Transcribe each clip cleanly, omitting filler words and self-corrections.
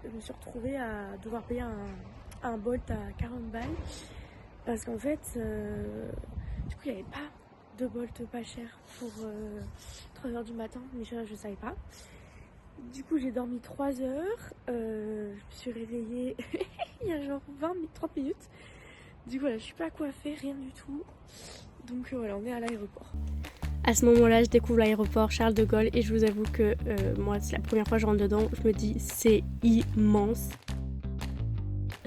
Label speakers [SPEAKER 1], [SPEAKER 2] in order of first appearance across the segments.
[SPEAKER 1] je me suis retrouvée à devoir payer un Bolt à 40 balles. Parce qu'en fait, du coup, il n'y avait pas de Bolt pas cher pour 3h du matin. Mais je ne savais pas. Du coup, j'ai dormi 3 heures. Je me suis réveillée il y a genre 30 minutes. Du coup, voilà, je suis pas coiffée, rien du tout. Donc voilà, on est à l'aéroport. À ce moment-là, je découvre l'aéroport Charles de Gaulle et je vous avoue que moi, c'est la première fois que je rentre dedans. Je me dis, c'est immense.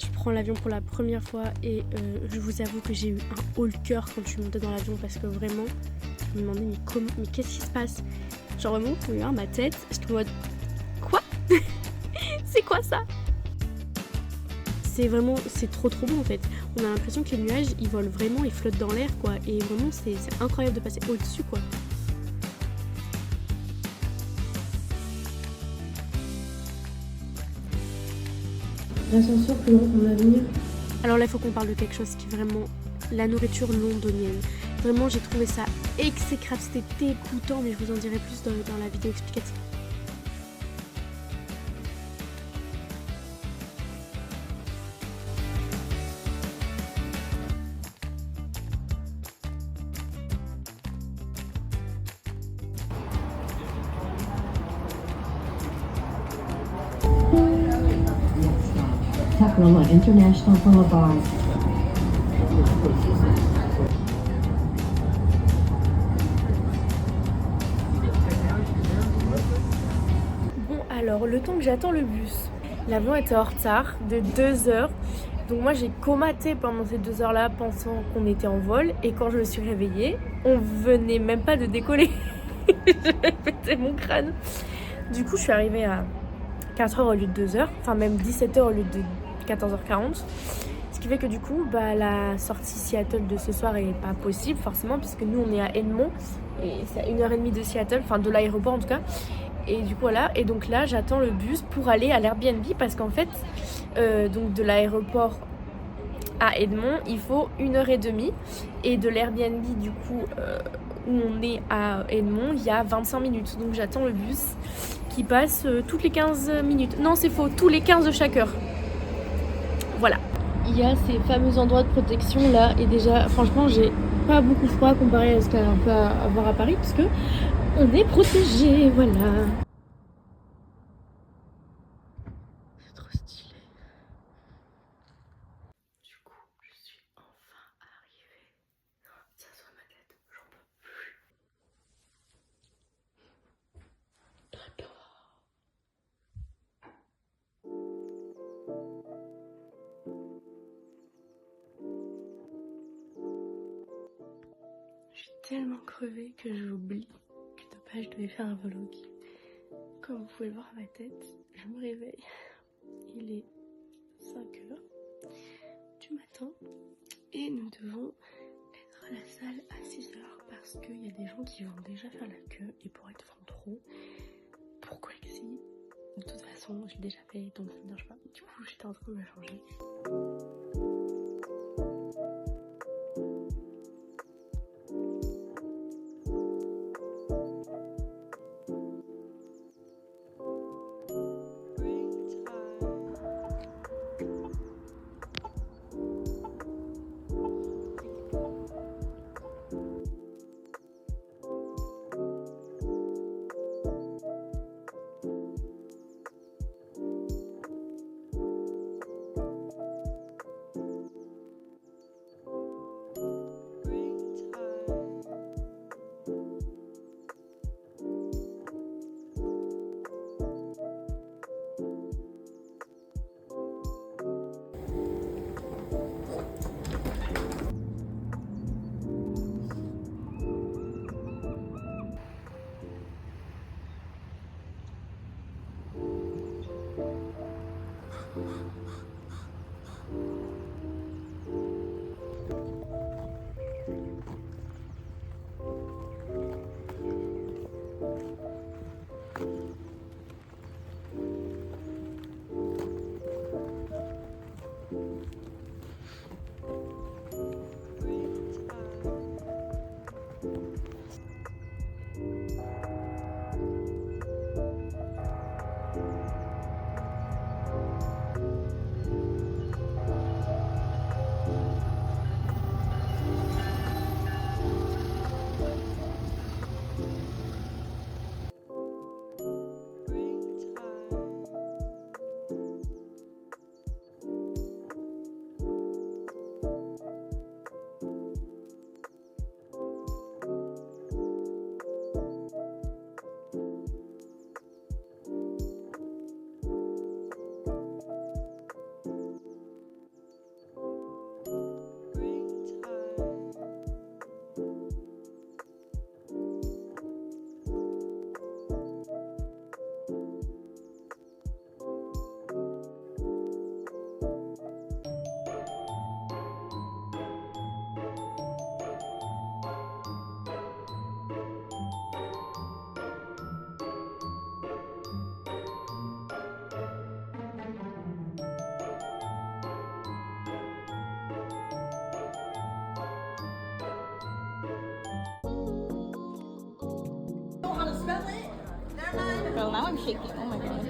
[SPEAKER 1] Je prends l'avion pour la première fois et je vous avoue que j'ai eu un haut le cœur quand je suis montée dans l'avion parce que vraiment, je me demandais mais qu'est-ce qui se passe? Genre vraiment, vous pouvez voir ma tête, je suis en mode quoi? C'est quoi ça? C'est trop beau en fait. On a l'impression que les nuages ils volent vraiment, ils flottent dans l'air quoi. Et vraiment c'est incroyable de passer au-dessus quoi. L'ascenseur plus long qu'on va venir. Alors là il faut qu'on parle de quelque chose qui est vraiment la nourriture londonienne. Vraiment j'ai trouvé ça exécrable, c'était dégoûtant mais je vous en dirai plus dans la vidéo explicative.
[SPEAKER 2] Taproma International Boulevard.
[SPEAKER 1] Bon alors, le temps que j'attends le bus, l'avion était en retard de 2 heures. Donc moi j'ai comaté pendant ces 2 heures là pensant qu'on était en vol. Et quand je me suis réveillée, on venait même pas de décoller. J'ai pété mon crâne. Du coup je suis arrivée à 4 heures au lieu de 2 heures. Enfin même 17 heures au lieu de 14h40. Ce qui fait que du coup la sortie Seattle de ce soir est pas possible forcément. Puisque nous on est à Edmond. Et c'est à 1h30 de Seattle. Enfin de l'aéroport en tout cas. Et du coup voilà, et donc là j'attends le bus pour aller à l'Airbnb parce qu'en fait donc de l'aéroport à Edmond il faut 1h30 et de l'Airbnb du coup où on est à Edmond il y a 25 minutes. Donc j'attends le bus qui passe toutes les 15 minutes. Non c'est faux, tous les 15 de chaque heure. Voilà. Il y a ces fameux endroits de protection là et déjà franchement j'ai pas beaucoup froid comparé à ce qu'on peut avoir à Paris parce que on est protégé, voilà. C'est trop stylé. Du coup, je suis enfin arrivée. Ça se voit ma tête, j'en peux plus. J'adore. Je suis tellement crevée que j'oublie que de base je devais faire un vlog. Comme vous pouvez le voir à ma tête, je me réveille. Il est 5h du matin et nous devons être à la salle à 6h parce qu'il y a des gens qui vont déjà faire la queue et pour être devant trop, pourquoi que si? De toute façon, j'ai déjà fait donc ça me dérange pas. Du coup, j'étais en train de me changer.
[SPEAKER 3] Girl, now I'm shaking. Oh my god.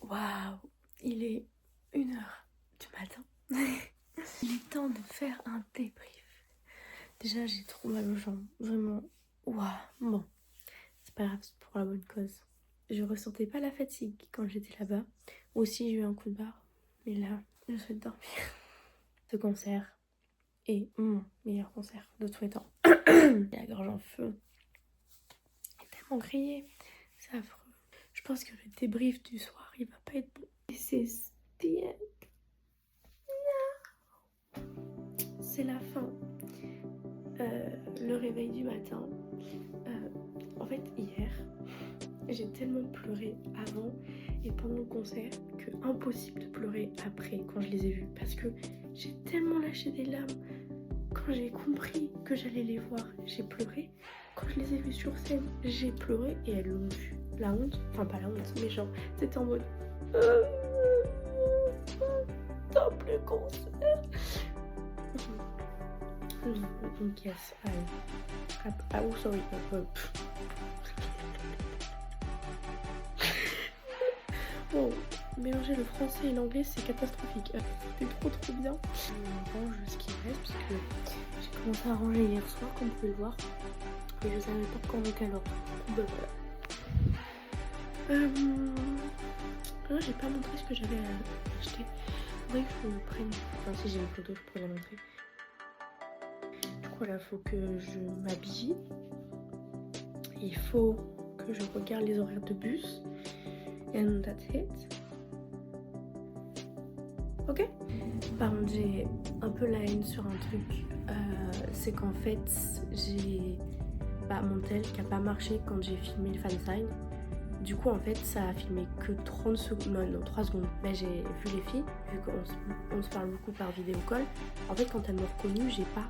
[SPEAKER 1] Waouh, il est 1h du matin. Il est temps de faire un débrief. Déjà, j'ai trop mal aux jambes, vraiment. Waouh, bon, c'est pas grave, c'est pour la bonne cause. Je ressentais pas la fatigue quand j'étais là-bas. Aussi, j'ai eu un coup de barre, mais là, je souhaite dormir. Ce concert est mon meilleur concert de tous les temps. La gorge en feu. J'ai tellement crié, c'est affreux. Je pense que le débrief du soir, il va pas être bon. C'est la fin. Le réveil du matin. En fait, hier, j'ai tellement pleuré avant et pendant le concert que impossible de pleurer après quand je les ai vus. Parce que j'ai tellement lâché des larmes. Quand j'ai compris que j'allais les voir, j'ai pleuré. Quand je les ai vus sur scène, j'ai pleuré et elles l'ont vu. La honte, enfin pas la honte, mais genre, c'était en mode top le concert. Donc yes, ah oh sorry. Bon, mélanger le français et l'anglais c'est catastrophique. C'était trop bien. On range ce qui reste parce que j'ai commencé à ranger hier soir comme vous pouvez le voir. Et je savais pas quand dans quel ordre. Ben voilà. Là j'ai pas montré ce que j'avais acheté. Faudrait que je vous prenne. Enfin si j'ai une photo je pourrais la montrer. Du coup là faut que je m'habille. Il faut que je regarde les horaires de bus. And that's it. Ok. Par contre j'ai un peu la haine sur un truc. C'est qu'en fait j'ai mon tel qui a pas marché quand j'ai filmé le fansign. Du coup en fait ça a filmé que 30 secondes, non 3 secondes. Mais j'ai vu les filles, vu qu'on se parle beaucoup par vidéo call. En fait quand elles m'ont reconnue j'ai pas.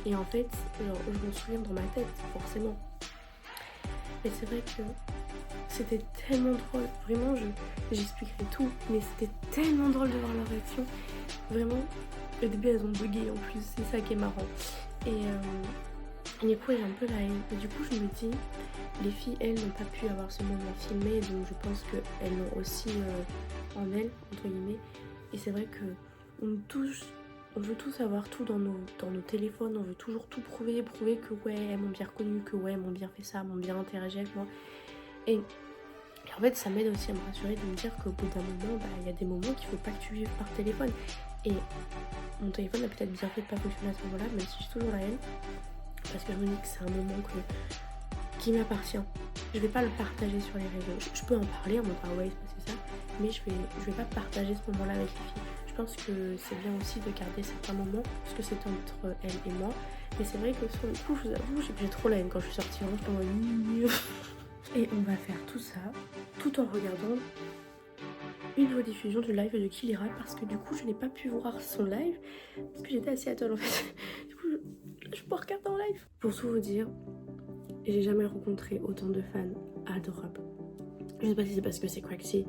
[SPEAKER 1] Et en fait genre, je m'en souviens dans ma tête forcément. Et c'est vrai que c'était tellement drôle. Vraiment, j'expliquerai tout, mais c'était tellement drôle de voir leur réaction. Vraiment, au début, elles ont bugué en plus, c'est ça qui est marrant. Et du coup, j'ai un peu la haine. Et du coup, je me dis, les filles, elles, n'ont pas pu avoir ce moment filmé, donc je pense qu'elles l'ont aussi en elles, entre guillemets. Et c'est vrai que on veut tous avoir tout dans nos téléphones, on veut toujours tout prouver que ouais, elles m'ont bien reconnu, que ouais, elles m'ont bien fait ça, elles m'ont bien interagi avec moi. Et en fait, ça m'aide aussi à me rassurer de me dire qu'au bout d'un moment, il y a des moments qu'il faut pas que tu vives par téléphone. Et mon téléphone a peut-être bien fait de pas fonctionner à ce moment-là, même si j'ai toujours la haine. Parce que je me dis que c'est un moment qui m'appartient. Je vais pas le partager sur les réseaux. Je peux en parler en mode ouais, c'est ça, mais je vais pas partager ce moment-là avec les filles. Je pense que c'est bien aussi de garder certains moments, parce que c'est entre elle et moi. Mais c'est vrai que sur le coup, je vous avoue, j'ai trop la haine quand je suis sortie. Et on va faire tout ça tout en regardant une rediffusion du live de Kilira, parce que du coup, je n'ai pas pu voir son live parce que j'étais à Seattle en fait. Du coup, je peux regarder en live. Pour tout vous dire, j'ai jamais rencontré autant de fans adorables. Je sais pas si c'est parce que c'est Cracksy,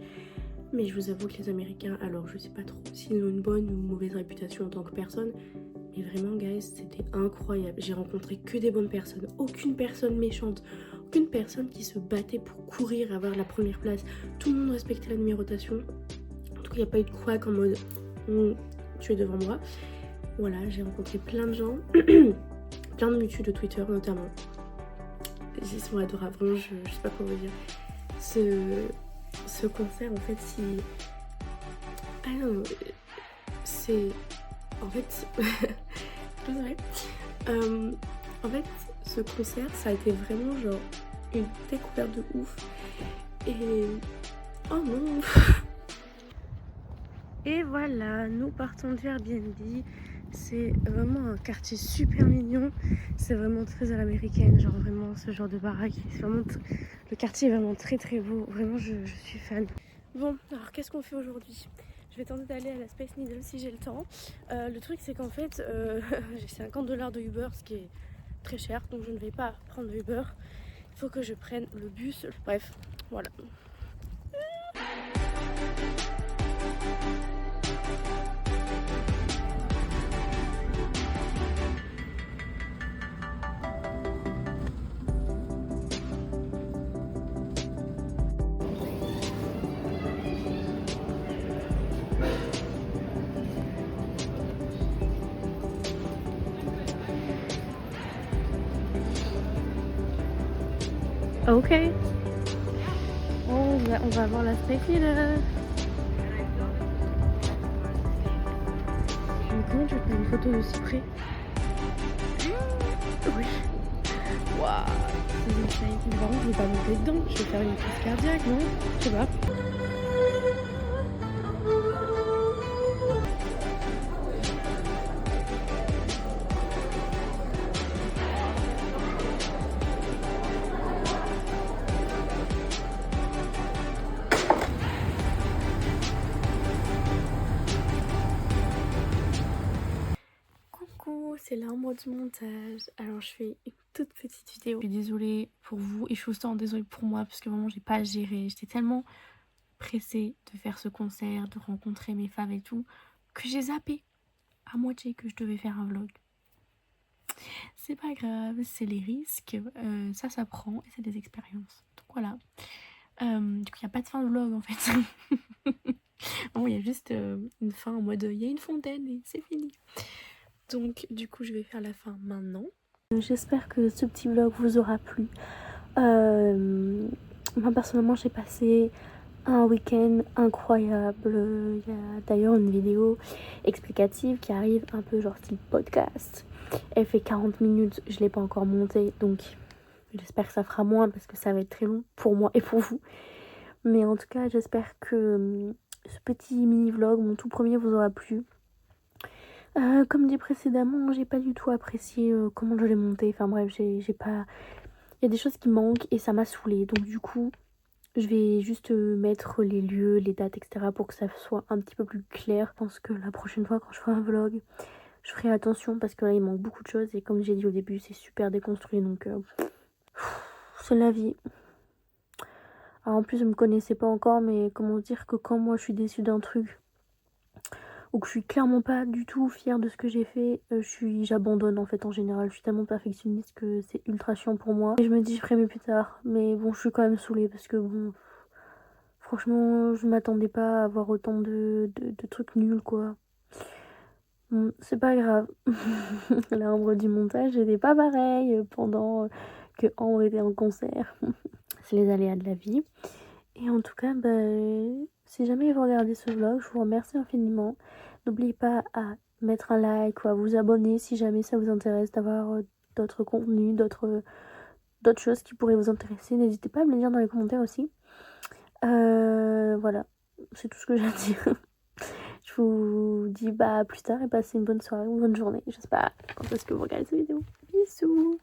[SPEAKER 1] mais je vous avoue que les Américains, alors je sais pas trop s'ils ont une bonne ou une mauvaise réputation en tant que personne, mais vraiment guys, c'était incroyable. J'ai rencontré que des bonnes personnes, aucune personne méchante, aucune personne qui se battait pour courir avoir la première place. Tout le monde respectait la numérotation. En tout cas, il n'y a pas eu de couac en mode tu es devant moi. Voilà, j'ai rencontré plein de gens, plein de mutus de Twitter notamment. Ils sont adorables, vraiment, je sais pas comment vous dire. Ce concert, en fait, si... Ah non, c'est... En fait... Désolée. En fait, ce concert, ça a été vraiment genre une découverte de ouf. Et... Oh non. Et voilà, nous partons du Airbnb. C'est vraiment un quartier super mignon. C'est vraiment très à l'américaine, genre vraiment ce genre de baraque. C'est vraiment le quartier est vraiment très très beau. Vraiment, je suis fan. Bon, alors qu'est-ce qu'on fait aujourd'hui? Je vais tenter d'aller à la Space Needle si j'ai le temps. Le truc, c'est qu'en fait, j'ai 50$ de Uber, ce qui est très cher, donc je ne vais pas prendre de Uber. Il faut que je prenne le bus. Bref, voilà. Ok. On va voir la Space Needle. Comment tu veux prendre une photo de si près? Oui. Waouh. C'est insane. Mais par contre, je vais pas monter dedans. Je vais faire une crise cardiaque, non? Je sais pas. Coucou, c'est là en mode montage. Alors je fais une toute petite vidéo. Je suis désolée pour vous et je suis aussi désolée pour moi parce que vraiment j'ai pas géré. J'étais tellement pressée de faire ce concert, de rencontrer mes fans et tout, que j'ai zappé à moitié que je devais faire un vlog. C'est pas grave, c'est les risques, ça s'apprend et c'est des expériences. Donc voilà. Du coup il n'y a pas de fin de vlog en fait. Bon, il y a juste une fin en mode il y a une fontaine et c'est fini. Donc du coup je vais faire la fin maintenant. J'espère que ce petit vlog vous aura plu. Moi personnellement j'ai passé un week-end incroyable. Il y a d'ailleurs une vidéo explicative qui arrive un peu genre style podcast. Elle fait 40 minutes, je ne l'ai pas encore montée, donc j'espère que ça fera moins parce que ça va être très long pour moi et pour vous. Mais en tout cas j'espère que ce petit mini vlog, mon tout premier, vous aura plu. Comme dit précédemment, j'ai pas du tout apprécié comment je l'ai monté. Enfin bref, j'ai pas... Il y a des choses qui manquent et ça m'a saoulée. Donc du coup, je vais juste mettre les lieux, les dates, etc. pour que ça soit un petit peu plus clair. Je pense que la prochaine fois quand je ferai un vlog, je ferai attention parce que là il manque beaucoup de choses. Et comme j'ai dit au début, c'est super déconstruit. Donc c'est la vie. Alors en plus, je me connaissais pas encore, mais comment dire que quand moi je suis déçue d'un truc, ou que je suis clairement pas du tout fière de ce que j'ai fait, j'abandonne en fait en général. Je suis tellement perfectionniste que c'est ultra chiant pour moi. Et je me dis je ferai mieux plus tard. Mais bon, je suis quand même saoulée parce que bon, franchement, je m'attendais pas à avoir autant de trucs nuls quoi. Bon, c'est pas grave. L'arbre du montage n'était pas pareil pendant que Ambre était en concert. C'est les aléas de la vie. Et en tout cas, bah, si jamais vous regardez ce vlog, je vous remercie infiniment. N'oubliez pas à mettre un like ou à vous abonner si jamais ça vous intéresse d'avoir d'autres contenus, d'autres choses qui pourraient vous intéresser. N'hésitez pas à me le dire dans les commentaires aussi. Voilà, c'est tout ce que j'ai à dire. Je vous dis bah à plus tard et passez une bonne soirée ou une bonne journée. Je sais pas quand est-ce que vous regardez cette vidéo. Bisous.